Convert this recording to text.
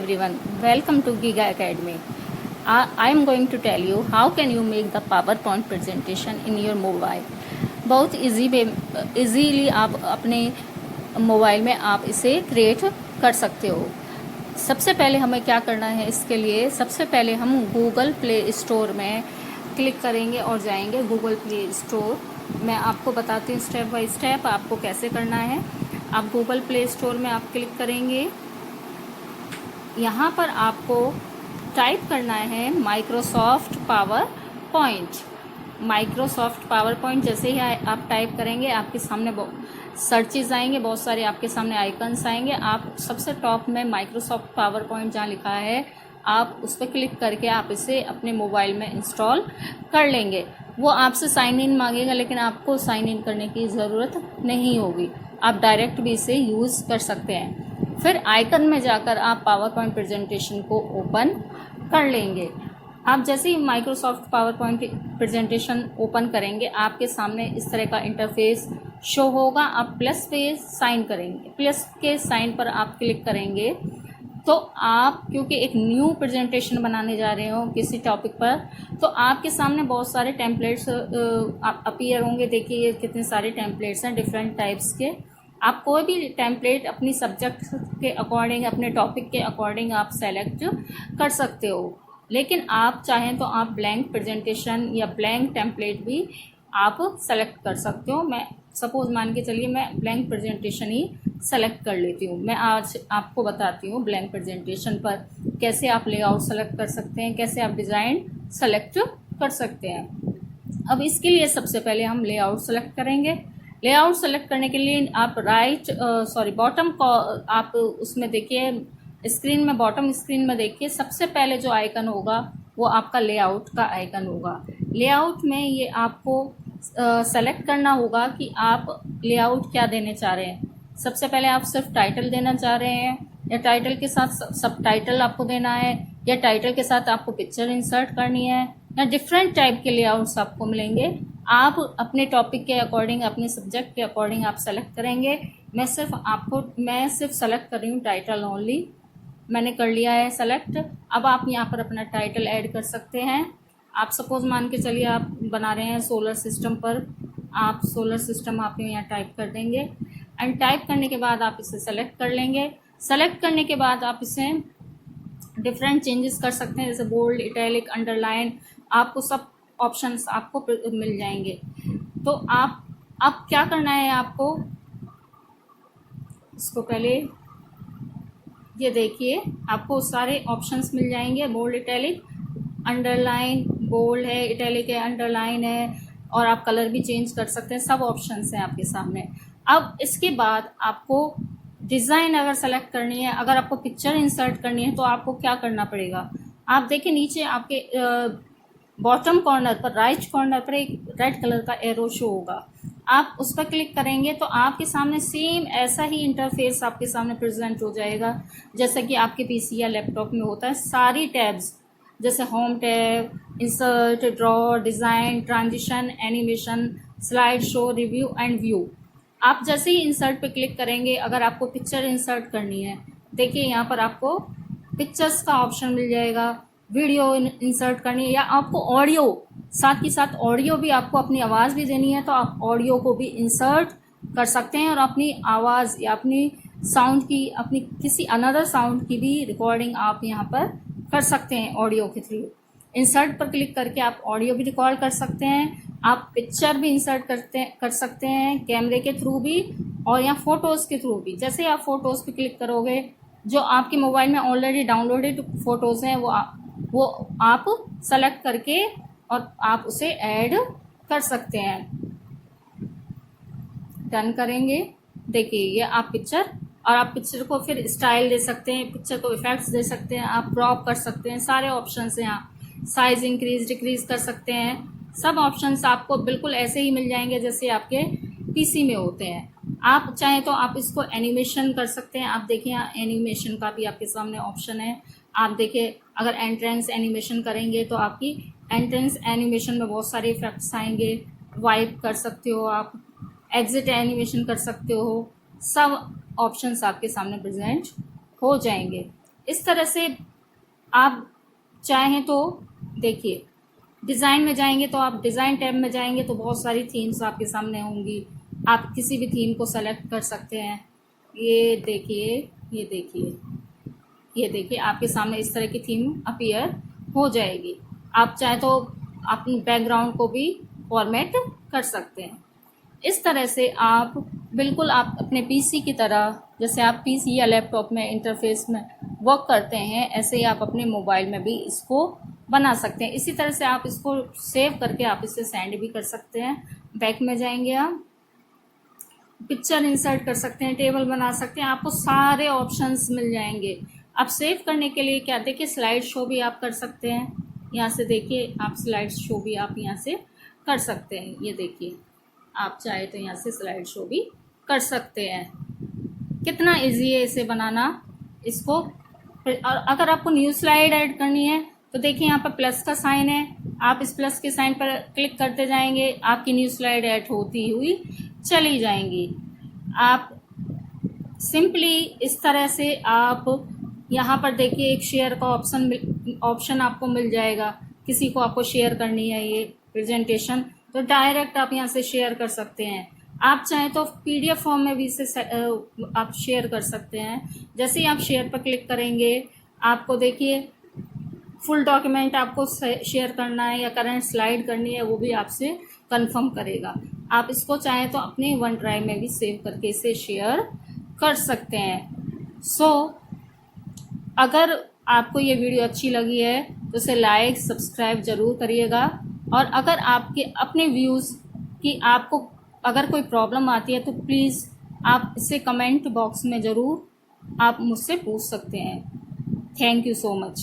everyone, welcome to Giga Academy. I am going to tell you how can you make the PowerPoint presentation in your mobile. बहुत easily आप अपने mobile में आप इसे create कर सकते हो। सबसे पहले हमें क्या करना है, इसके लिए सबसे पहले हम गूगल प्ले स्टोर में क्लिक करेंगे और जाएंगे गूगल प्ले स्टोर। मैं आपको बताती हूँ स्टेप बाय स्टेप आपको कैसे करना है। आप गूगल प्ले स्टोर में आप क्लिक करेंगे, यहाँ पर आपको टाइप करना है Microsoft power point. Microsoft power point जैसे ही आप टाइप करेंगे आपके सामने सर्चेज आएंगे, बहुत सारे आपके सामने आइकन्स आएंगे। आप सबसे टॉप में माइक्रोसॉफ्ट पावर पॉइंट जहाँ लिखा है आप उस पर क्लिक करके आप इसे अपने मोबाइल में इंस्टॉल कर लेंगे। वो आपसे साइन इन मांगेगा, लेकिन आपको साइन इन करने की ज़रूरत नहीं होगी, आप डायरेक्ट भी इसे यूज़ कर सकते हैं। फिर आइकन में जाकर आप पावर पॉइंट प्रेजेंटेशन को ओपन कर लेंगे। आप जैसे ही Microsoft PowerPoint presentation open करेंगे आपके सामने इस तरह का इंटरफेस शो होगा। आप प्लस पे साइन करेंगे, प्लस के साइन पर आप क्लिक करेंगे तो आप क्योंकि एक न्यू प्रेजेंटेशन बनाने जा रहे हो किसी टॉपिक पर, तो आपके सामने बहुत सारे टेम्पलेट्स अपीयर होंगे। देखिए ये कितने सारे टेम्पलेट्स हैं डिफरेंट टाइप्स के। आप कोई भी टेम्पलेट अपनी सब्जेक्ट के अकॉर्डिंग, अपने टॉपिक के अकॉर्डिंग आप सेलेक्ट कर सकते हो, लेकिन आप चाहें तो आप ब्लैंक प्रेजेंटेशन या ब्लैंक टेम्पलेट भी आप सेलेक्ट कर सकते हो। मैं सपोज मान के चलिए मैं ब्लैंक प्रेजेंटेशन ही सेलेक्ट कर लेती हूँ। मैं आज आपको बताती हूँ ब्लैंक प्रेजेंटेशन पर कैसे आप लेआउट सेलेक्ट कर सकते हैं, कैसे आप डिज़ाइन सेलेक्ट कर सकते हैं। अब इसके लिए सबसे पहले हम लेआउट सेलेक्ट करेंगे। लेआउट सेलेक्ट करने के लिए आप बॉटम को आप उसमें देखिए स्क्रीन में, बॉटम स्क्रीन में देखिए सबसे पहले जो आइकन होगा वो आपका लेआउट का आइकन होगा। लेआउट में ये आपको सेलेक्ट करना होगा कि आप लेआउट क्या देने चाह रहे हैं। सबसे पहले आप सिर्फ टाइटल देना चाह रहे हैं, या टाइटल के साथ सब टाइटल आपको देना है, या टाइटल के साथ आपको पिक्चर इंसर्ट करनी है, या डिफरेंट टाइप के लेआउट्स आपको मिलेंगे। आप अपने टॉपिक के अकॉर्डिंग, अपने सब्जेक्ट के अकॉर्डिंग आप सेलेक्ट करेंगे। मैं सिर्फ सेलेक्ट कर रही हूँ टाइटल ओनली। मैंने कर लिया है सेलेक्ट। अब आप यहाँ पर अपना टाइटल ऐड कर सकते हैं। आप सपोज मान के चलिए आप बना रहे हैं सोलर सिस्टम पर, आप सोलर सिस्टम आप यहाँ टाइप कर देंगे एंड टाइप करने के बाद आप इसे सेलेक्ट कर लेंगे। सेलेक्ट करने के बाद आप इसे डिफरेंट चेंजेस कर सकते हैं, जैसे बोल्ड, इटैलिक, अंडरलाइन, आपको सब ऑप्शंस आपको मिल जाएंगे। तो आप क्या करना है, आपको इसको पहले ये देखिए आपको सारे ऑप्शंस मिल जाएंगे। बोल्ड, इटैलिक, अंडरलाइन, बोल्ड है, इटैलिक है, अंडरलाइन है, और आप कलर भी चेंज कर सकते हैं। सब ऑप्शंस हैं आपके सामने। अब इसके बाद आपको डिज़ाइन अगर सेलेक्ट करनी है, अगर आपको पिक्चर इंसर्ट करनी है तो आपको क्या करना पड़ेगा। आप देखिए नीचे आपके बॉटम कॉर्नर पर, राइट कॉर्नर पर एक रेड कलर का एरो शो होगा। आप उस पर क्लिक करेंगे तो आपके सामने सेम ऐसा ही इंटरफेस आपके सामने प्रेजेंट हो जाएगा जैसा कि आपके पीसी या लैपटॉप में होता है। सारी टैब्स जैसे home tab, insert, draw, design, transition, animation, slide show, review and view. आप जैसे ही इंसर्ट पे क्लिक करेंगे, अगर आपको पिक्चर इंसर्ट करनी है, देखिए यहाँ पर आपको पिक्चर्स का ऑप्शन मिल जाएगा। वीडियो इंसर्ट करनी है, या आपको ऑडियो, साथ ही साथ ऑडियो भी, आपको अपनी आवाज़ भी देनी है तो आप ऑडियो को भी इंसर्ट कर सकते हैं, और अपनी आवाज़ या अपनी साउंड की, अपनी किसी अनदर साउंड की भी रिकॉर्डिंग आप यहाँ पर कर सकते हैं ऑडियो के थ्रू। इंसर्ट पर क्लिक करके आप ऑडियो भी रिकॉर्ड कर सकते हैं, आप पिक्चर भी इंसर्ट कर सकते हैं कैमरे के थ्रू भी, और या फोटोज़ के थ्रू भी। जैसे आप फोटोज़ पे क्लिक करोगे, जो आपके मोबाइल में ऑलरेडी डाउनलोडेड फ़ोटोज़ हैं वो आप सेलेक्ट करके और आप उसे ऐड कर सकते हैं। डन करेंगे, देखिए ये आप पिक्चर, और आप पिक्चर को फिर स्टाइल दे सकते हैं, पिक्चर को इफेक्ट्स दे सकते हैं, आप क्रॉप कर सकते हैं, सारे ऑप्शंस हैं। आप साइज इंक्रीज डिक्रीज कर सकते हैं। सब ऑप्शंस आपको बिल्कुल ऐसे ही मिल जाएंगे जैसे आपके पीसी में होते हैं। आप चाहें तो आप इसको एनिमेशन कर सकते हैं। आप देखिए यहाँ एनिमेशन का भी आपके सामने ऑप्शन है। आप देखिए अगर एंट्रेंस एनिमेशन करेंगे तो आपकी एंट्रेंस एनिमेशन में बहुत सारे इफेक्ट्स आएंगे। वाइप कर सकते हो, आप एग्जिट एनिमेशन कर सकते हो। सब ऑप्शंस आपके सामने प्रेजेंट हो जाएंगे। इस तरह से आप चाहें तो देखिए, डिज़ाइन में जाएंगे तो आप डिज़ाइन टैब में जाएंगे तो बहुत सारी थीम्स आपके सामने होंगी। आप किसी भी थीम को सेलेक्ट कर सकते हैं। ये देखिए, ये देखिए, ये देखिए, आपके सामने इस तरह की थीम अपीयर हो जाएगी। आप चाहे तो अपने बैकग्राउंड को भी फॉर्मेट कर सकते हैं। इस तरह से आप बिल्कुल आप अपने पीसी की तरह, जैसे आप पीसी या लैपटॉप में इंटरफेस में वर्क करते हैं, ऐसे ही आप अपने मोबाइल में भी इसको बना सकते हैं। इसी तरह से आप इसको सेव करके आप इसे सेंड भी कर सकते हैं। बैक में जाएंगे, आप पिक्चर इंसर्ट कर सकते हैं, टेबल बना सकते हैं, आपको सारे ऑप्शंस मिल जाएंगे। आप सेव करने के लिए क्या, देखिए स्लाइड शो भी आप कर सकते हैं। यहाँ से देखिए, आप स्लाइड शो भी आप यहाँ से कर सकते हैं। ये देखिए, आप चाहे तो यहाँ से स्लाइड शो भी कर सकते हैं। कितना इजी है इसे बनाना। इसको और अगर आपको न्यू स्लाइड ऐड करनी है तो देखिए यहाँ पर प्लस का साइन है, आप इस प्लस के साइन पर क्लिक करते जाएंगे, आपकी न्यू स्लाइड ऐड होती हुई चली जाएंगी। आप सिंपली इस तरह से आप यहाँ पर देखिए एक शेयर का ऑप्शन आपको मिल जाएगा। किसी को आपको शेयर करनी है ये प्रेजेंटेशन, तो डायरेक्ट आप यहाँ से शेयर कर सकते हैं। आप चाहें तो पीडीएफ फॉर्म में भी इसे आप शेयर कर सकते हैं। जैसे ही आप शेयर पर क्लिक करेंगे, आपको देखिए फुल डॉक्यूमेंट आपको शेयर करना है या करंट स्लाइड करनी है, वो भी आपसे कंफर्म करेगा। आप इसको चाहें तो अपने वन ड्राइव में भी सेव करके इसे शेयर कर सकते हैं। अगर आपको ये वीडियो अच्छी लगी है तो इसे लाइक सब्सक्राइब ज़रूर करिएगा। और अगर आपके अपने व्यूज़ की आपको अगर कोई प्रॉब्लम आती है तो प्लीज़ आप इसे कमेंट बॉक्स में ज़रूर आप मुझसे पूछ सकते हैं। Thank you so much.